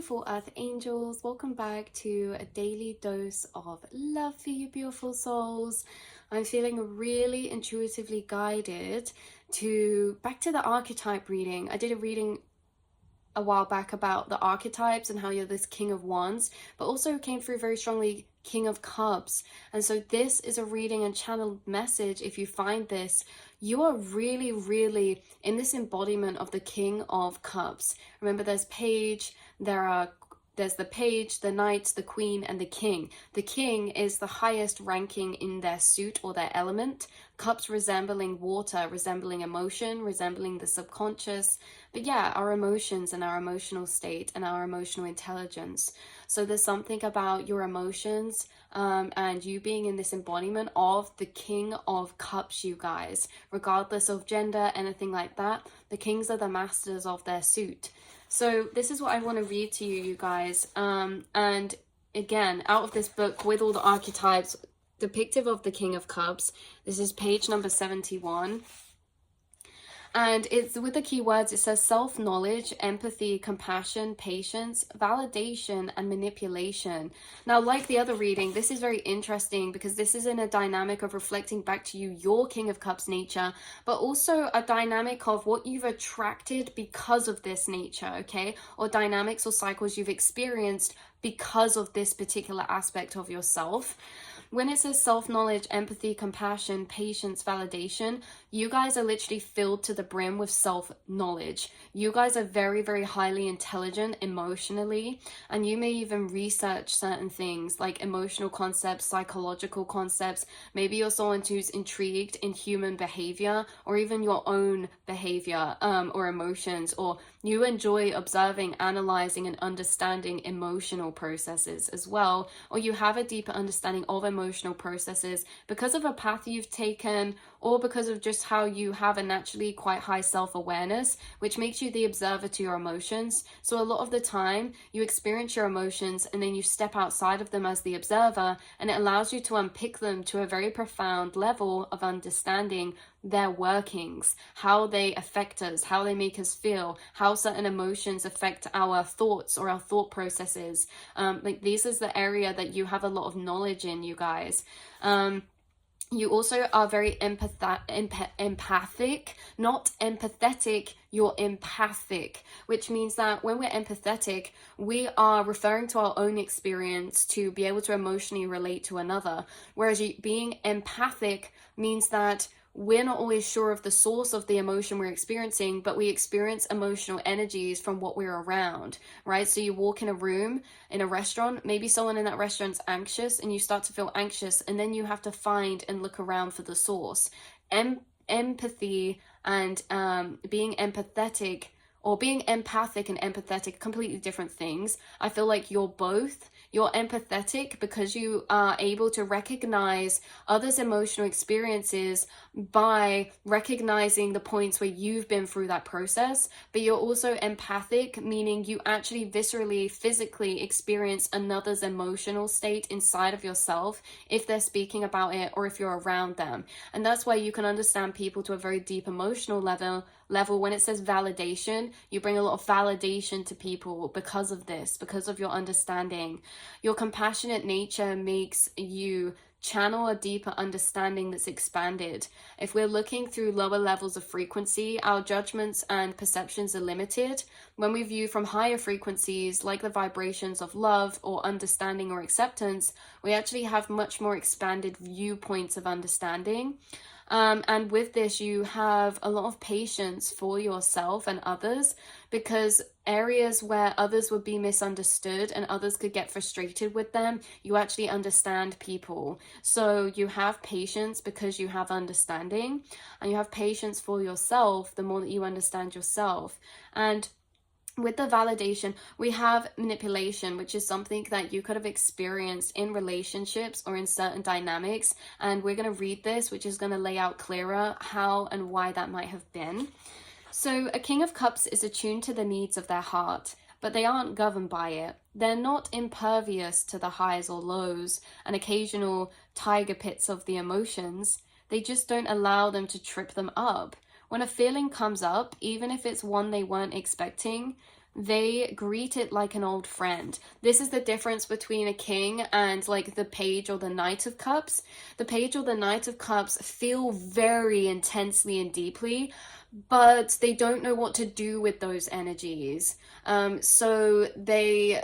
beautiful earth angels, welcome back to a daily dose of love for you beautiful souls. I'm feeling really intuitively guided to back to the archetype reading. I did a reading a while back about the archetypes and how you're this King of Wands, but also came through very strongly King of Cups. And so this is a reading and channeled message. If you find this, you are really in this embodiment of the King of Cups. Remember, there's the page, the knight, the queen, and the king. The king is the highest ranking in their suit or their element. Cups resembling water, resembling emotion, resembling the subconscious. But yeah, our emotions and our emotional state and our emotional intelligence. So there's something about your emotions and you being in this embodiment of the King of Cups, you guys. Regardless of gender, anything like that, the kings are the masters of their suit. So this is what I want to read to you, you guys. And again, out of this book with all the archetypes depictive of the King of Cups, this is page number 71. And it's with the keywords, it says self-knowledge, empathy, compassion, patience, validation, and manipulation. Now, like the other reading, this is very interesting because this is in a dynamic of reflecting back to you, your King of Cups nature, but also a dynamic of what you've attracted because of this nature, okay? Or dynamics or cycles you've experienced because of this particular aspect of yourself. When it says self-knowledge, empathy, compassion, patience, validation, you guys are literally filled to the brim with self-knowledge. You guys are very highly intelligent emotionally, and you may even research certain things like emotional concepts, psychological concepts. Maybe you're someone who's intrigued in human behavior or even your own behavior or emotions, or you enjoy observing, analyzing, and understanding emotional processes as well, or you have a deeper understanding of emotional processes because of a path you've taken or because of just how you have a naturally quite high self-awareness, which makes you the observer to your emotions. So a lot of the time you experience your emotions and then you step outside of them as the observer, and it allows you to unpick them to a very profound level of understanding their workings, how they affect us, how they make us feel, how certain emotions affect our thoughts or our thought processes. Like this is the area that you have a lot of knowledge in, you guys. You also are very empathic, not empathetic, you're empathic, which means that when we're empathetic, we are referring to our own experience to be able to emotionally relate to another. Whereas being empathic means that we're not always sure of the source of the emotion we're experiencing, but we experience emotional energies from what we're around, right? So you walk in a room, in a restaurant, maybe someone in that restaurant's anxious and you start to feel anxious, and then you have to find and look around for the source. Empathy and being empathetic, or being empathic and empathetic, completely different things. I feel like you're both. You're empathetic because you are able to recognize others' emotional experiences by recognizing the points where you've been through that process. But you're also empathic, meaning you actually viscerally, physically experience another's emotional state inside of yourself if they're speaking about it or if you're around them. And that's why you can understand people to a very deep emotional level. When it says validation, you bring a lot of validation to people because of this, because of your understanding. Your compassionate nature makes you channel a deeper understanding that's expanded. If we're looking through lower levels of frequency, our judgments and perceptions are limited. When we view from higher frequencies, like the vibrations of love or understanding or acceptance, we actually have much more expanded viewpoints of understanding. And with this, you have a lot of patience for yourself and others, because areas where others would be misunderstood and others could get frustrated with them, you actually understand people. So you have patience because you have understanding, and you have patience for yourself the more that you understand yourself. And with the validation, we have manipulation, which is something that you could have experienced in relationships or in certain dynamics. And we're going to read this, which is going to lay out clearer how and why that might have been. So a King of Cups is attuned to the needs of their heart, but they aren't governed by it. They're not impervious to the highs or lows and occasional tiger pits of the emotions. They just don't allow them to trip them up. When a feeling comes up, even if it's one they weren't expecting, they greet it like an old friend. This is the difference between a king and like the page or the knight of cups. The page or the knight of cups feel very intensely and deeply, but they don't know what to do with those energies. So they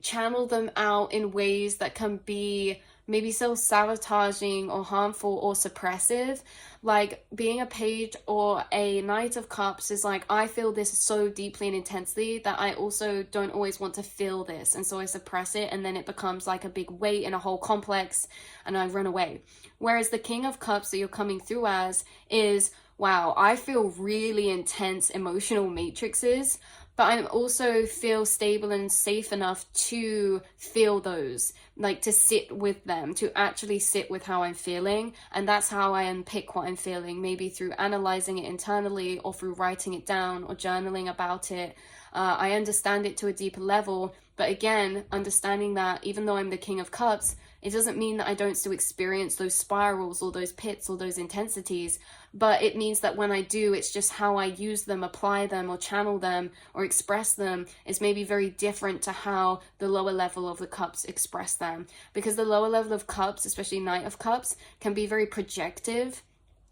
channel them out in ways that can be maybe self-sabotaging or harmful or suppressive. Like being a page or a knight of cups is like, I feel this so deeply and intensely that I also don't always want to feel this, and so I suppress it, and then it becomes like a big weight and a whole complex, and I run away. Whereas the king of cups that you're coming through as is, wow, I feel really intense emotional matrices, but I also feel stable and safe enough to feel those, like to sit with them, to actually sit with how I'm feeling. And that's how I unpick what I'm feeling, maybe through analyzing it internally or through writing it down or journaling about it. I understand it to a deeper level, but again, understanding that even though I'm the king of cups, it doesn't mean that I don't still experience those spirals or those pits or those intensities, but it means that when I do, it's just how I use them, apply them, or channel them, or express them is maybe very different to how the lower level of the cups express them. Because the lower level of cups, especially Knight of Cups, can be very projective.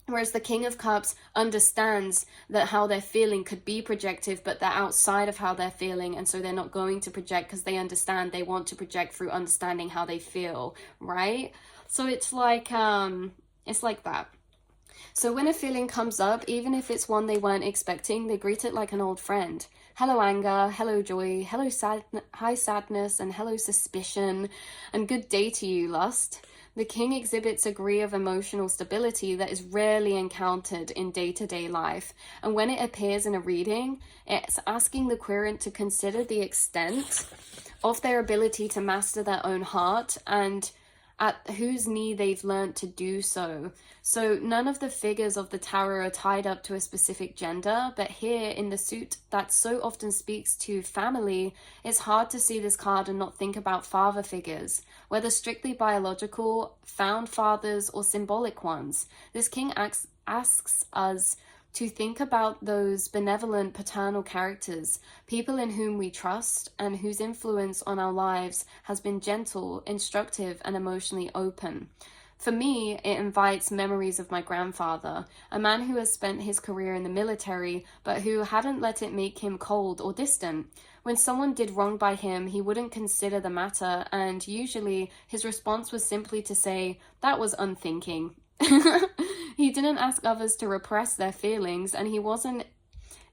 Whereas the King of Cups understands that how they're feeling could be projective, but they're outside of how they're feeling, and so they're not going to project because they understand they want to project through understanding how they feel, right? So it's like that. So when a feeling comes up, even if it's one they weren't expecting, they greet it like an old friend. Hello anger, hello joy, hello hi sadness, and hello suspicion, and good day to you, lust. The king exhibits a degree of emotional stability that is rarely encountered in day-to-day life, and when it appears in a reading, it's asking the querent to consider the extent of their ability to master their own heart and at whose knee they've learned to do so. So none of the figures of the tarot are tied up to a specific gender, but here in the suit that so often speaks to family, it's hard to see this card and not think about father figures, whether strictly biological, found fathers, or symbolic ones. This king asks us to think about those benevolent paternal characters, people in whom we trust and whose influence on our lives has been gentle, instructive, and emotionally open. For me, it invites memories of my grandfather, a man who has spent his career in the military, but who hadn't let it make him cold or distant. When someone did wrong by him, he wouldn't consider the matter, and usually his response was simply to say, "That was unthinking." He didn't ask others to repress their feelings, and he wasn't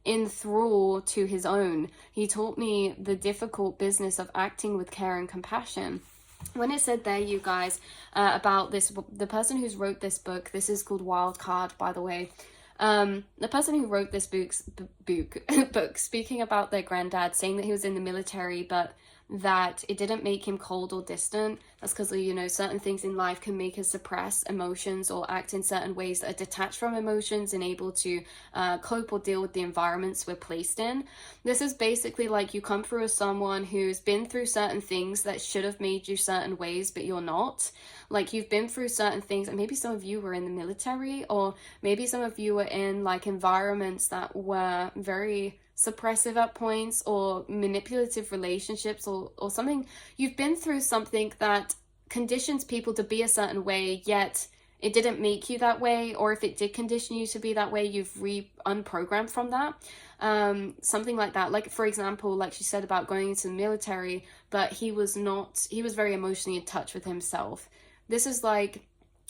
in thrall to his own. He taught me the difficult business of acting with care and compassion. When it said there, you guys, about this, the person who's wrote this book, this is called Wild Card, by the way. The person who wrote this book, speaking about their granddad, saying that he was in the military, but that it didn't make him cold or distant. That's because, you know, certain things in life can make us suppress emotions or act in certain ways that are detached from emotions and able to cope or deal with the environments we're placed in. This is basically like you come through as someone who's been through certain things that should have made you certain ways, but you're not. Like you've been through certain things, and maybe some of you were in the military, or maybe some of you were in like environments that were very suppressive at points, or manipulative relationships, or something. You've been through something that conditions people to be a certain way, yet it didn't make you that way, or if it did condition you to be that way, you've unprogrammed from that. Something like that. Like, for example, like she said about going into the military, but he was very emotionally in touch with himself. This is like,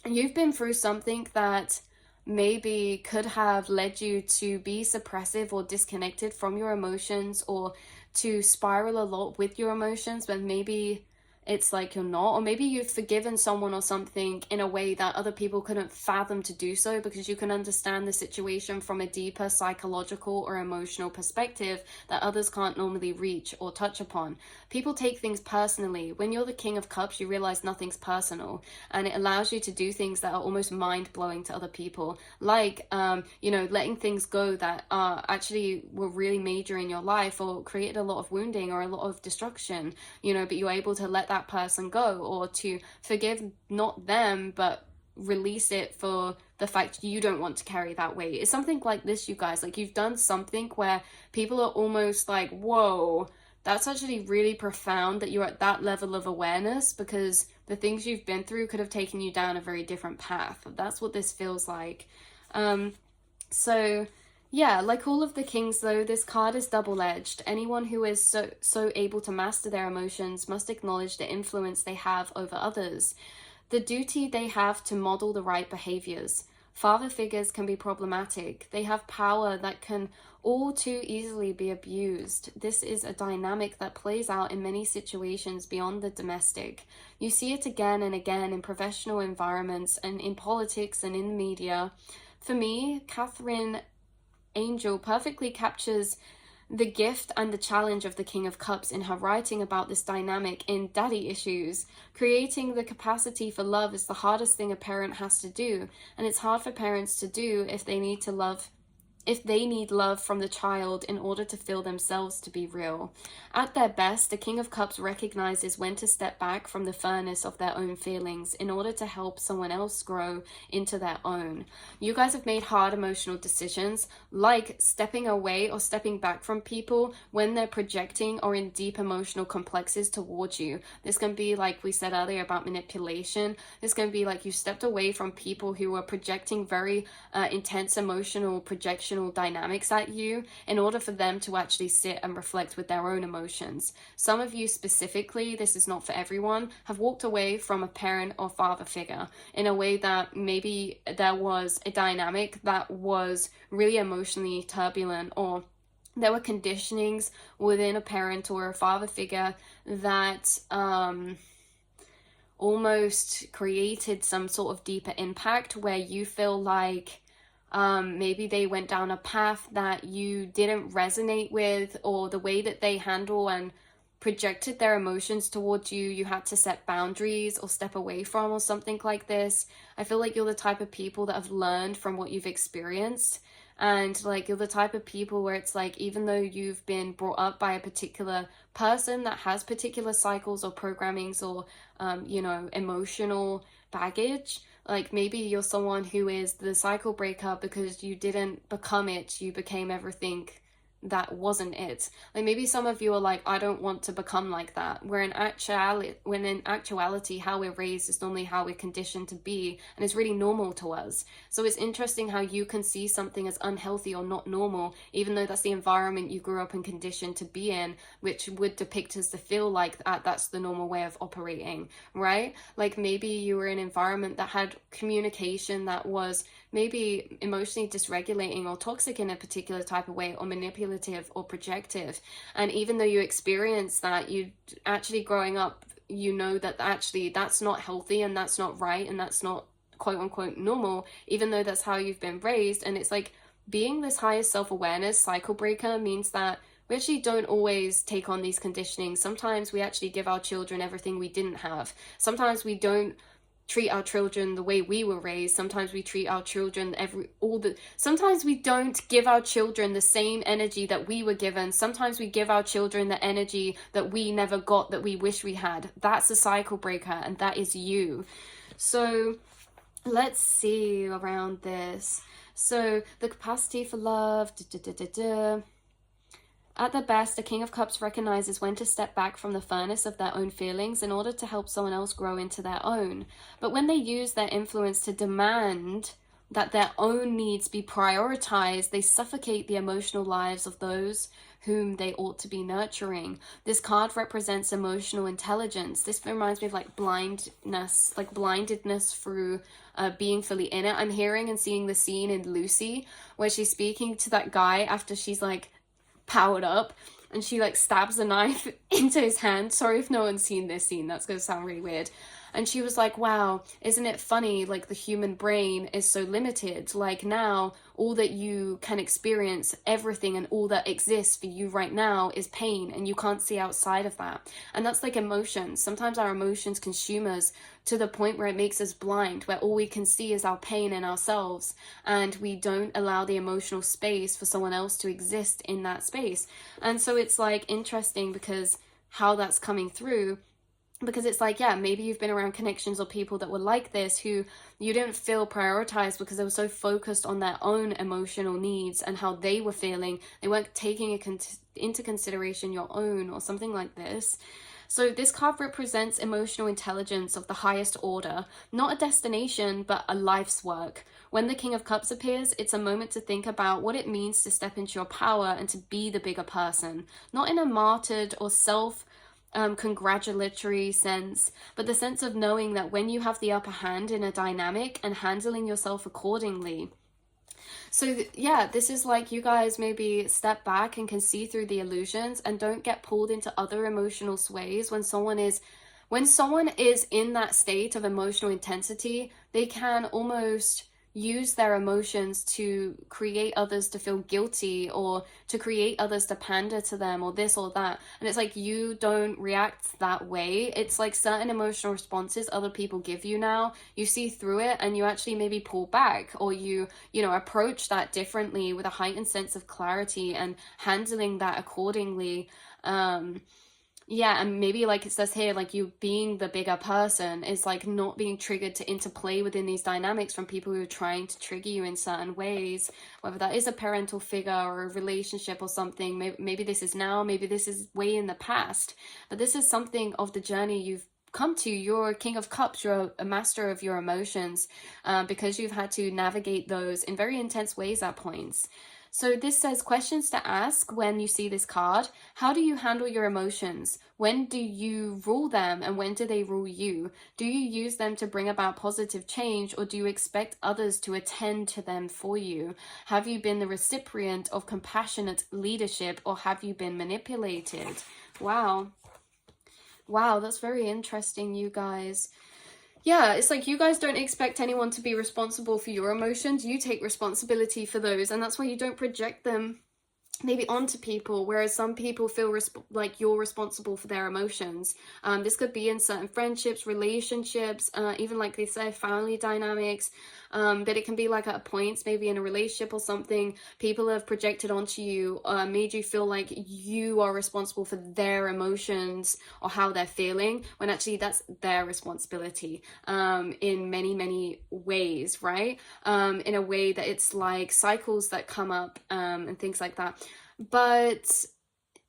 you've been through something that maybe could have led you to be suppressive or disconnected from your emotions, or to spiral a lot with your emotions, but maybe it's like you're not, or maybe you've forgiven someone or something in a way that other people couldn't fathom to do so, because you can understand the situation from a deeper psychological or emotional perspective that others can't normally reach or touch upon. People take things personally. When you're the King of Cups, you realize nothing's personal, and it allows you to do things that are almost mind-blowing to other people, like letting things go that actually were really major in your life, or created a lot of wounding or a lot of destruction, but you're able to let that person go, or to forgive not them but release it for the fact you don't want to carry that weight. It's something like this, you guys. Like, you've done something where people are almost like, whoa, that's actually really profound that you're at that level of awareness, because the things you've been through could have taken you down a very different path. That's what this feels like. So yeah, like all of the kings though, this card is double-edged. Anyone who is so able to master their emotions must acknowledge the influence they have over others, the duty they have to model the right behaviors. Father figures can be problematic. They have power that can all too easily be abused. This is a dynamic that plays out in many situations beyond the domestic. You see it again and again in professional environments and in politics and in the media. For me, Catherine Angel perfectly captures the gift and the challenge of the King of Cups in her writing about this dynamic in Daddy Issues. Creating the capacity for love is the hardest thing a parent has to do, and it's hard for parents to do if they need love from the child in order to feel themselves to be real. At their best, the King of Cups recognizes when to step back from the furnace of their own feelings in order to help someone else grow into their own. You guys have made hard emotional decisions, like stepping away or stepping back from people when they're projecting or in deep emotional complexes towards you. This can be, like we said earlier, about manipulation. This can be like you stepped away from people who are projecting very intense emotional projection dynamics at you in order for them to actually sit and reflect with their own emotions. Some of you specifically, this is not for everyone, have walked away from a parent or father figure in a way that maybe there was a dynamic that was really emotionally turbulent, or there were conditionings within a parent or a father figure that almost created some sort of deeper impact where you feel like maybe they went down a path that you didn't resonate with, or the way that they handle and projected their emotions towards you, you had to set boundaries or step away from, or something like this. I feel like you're the type of people that have learned from what you've experienced. And like, you're the type of people where it's like, even though you've been brought up by a particular person that has particular cycles or programmings or, emotional baggage, like maybe you're someone who is the cycle breaker because you didn't become it, you became everything that wasn't it. Like maybe some of you are like, I don't want to become like that, where in actuality how we're raised is normally how we're conditioned to be, and it's really normal to us. So it's interesting how you can see something as unhealthy or not normal, even though that's the environment you grew up and conditioned to be in, which would depict us to feel like that's the normal way of operating, right? Like maybe you were in an environment that had communication that was maybe emotionally dysregulating or toxic in a particular type of way, or manipulative or projective. And even though you experience that, you actually growing up, you know that actually that's not healthy and that's not right and that's not quote unquote normal, even though that's how you've been raised. And it's like, being this higher self-awareness cycle breaker means that we actually don't always take on these conditionings. Sometimes we actually give our children everything we didn't have. Sometimes we don't treat our children the way we were raised. Sometimes we treat our children sometimes we don't give our children the same energy that we were given. Sometimes we give our children the energy that we never got, that we wish we had. That's a cycle breaker, and that is you. So let's see around this. So the capacity for love, At their best, a King of Cups recognizes when to step back from the furnace of their own feelings in order to help someone else grow into their own. But when they use their influence to demand that their own needs be prioritized, they suffocate the emotional lives of those whom they ought to be nurturing. This card represents emotional intelligence. This reminds me of like blindness, like blindedness through being fully in it. I'm hearing and seeing the scene in Lucy where she's speaking to that guy after she's like powered up, and she like stabs a knife into his hand. Sorry if no one's seen this scene, that's gonna sound really weird. And she was like, wow, isn't it funny, like the human brain is so limited. Like now all that you can experience, everything and all that exists for you right now is pain, and you can't see outside of that. And that's like emotions. Sometimes our emotions consume us to the point where it makes us blind, where all we can see is our pain and ourselves, and we don't allow the emotional space for someone else to exist in that space. And so it's like interesting because how that's coming through because it's like, yeah, maybe you've been around connections or people that were like this, who you didn't feel prioritized because they were so focused on their own emotional needs and how they were feeling. They weren't taking into consideration your own, or something like this. So this card represents emotional intelligence of the highest order, not a destination, but a life's work. When the King of Cups appears, it's a moment to think about what it means to step into your power and to be the bigger person, not in a martyred or congratulatory sense, but the sense of knowing that when you have the upper hand in a dynamic and handling yourself accordingly. So yeah, this is like, you guys maybe step back and can see through the illusions and don't get pulled into other emotional sways. When someone is in that state of emotional intensity, they can almost use their emotions to create others to feel guilty, or to create others to pander to them, or this or that. And it's like, you don't react that way. It's like certain emotional responses other people give you now, you see through it and you actually maybe pull back, or you know, approach that differently with a heightened sense of clarity and handling that accordingly. Yeah, and maybe like it says here, like, you being the bigger person is like not being triggered to interplay within these dynamics from people who are trying to trigger you in certain ways, whether that is a parental figure or a relationship or something. Maybe this is now, maybe this is way in the past, but this is something of the journey you've come to. You're a King of Cups, you're a master of your emotions, because you've had to navigate those in very intense ways at points. So this says questions to ask when you see this card. How do you handle your emotions? When do you rule them, and when do they rule you? Do you use them to bring about positive change, or do you expect others to attend to them for you? Have you been the recipient of compassionate leadership, or have you been manipulated? Wow. Wow, that's very interesting, you guys. Yeah, it's like, you guys don't expect anyone to be responsible for your emotions. You take responsibility for those, and that's why you don't project them maybe onto people, whereas some people feel like you're responsible for their emotions. This could be in certain friendships, relationships, even like they say, family dynamics, but it can be like at points, maybe in a relationship or something, people have projected onto you, made you feel like you are responsible for their emotions or how they're feeling, when actually that's their responsibility, in many ways, right? In a way that it's like cycles that come up, and things like that. But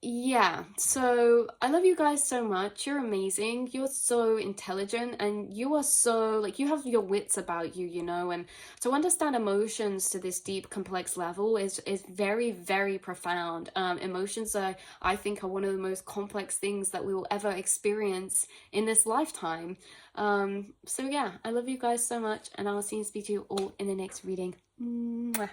yeah, so I love you guys so much. You're amazing. You're so intelligent, and you are so, like, you have your wits about you, you know, and to understand emotions to this deep, complex level is very profound. Emotions are, I think, are one of the most complex things that we will ever experience in this lifetime. So yeah, I love you guys so much, and I will see and speak to you all in the next reading. Mwah.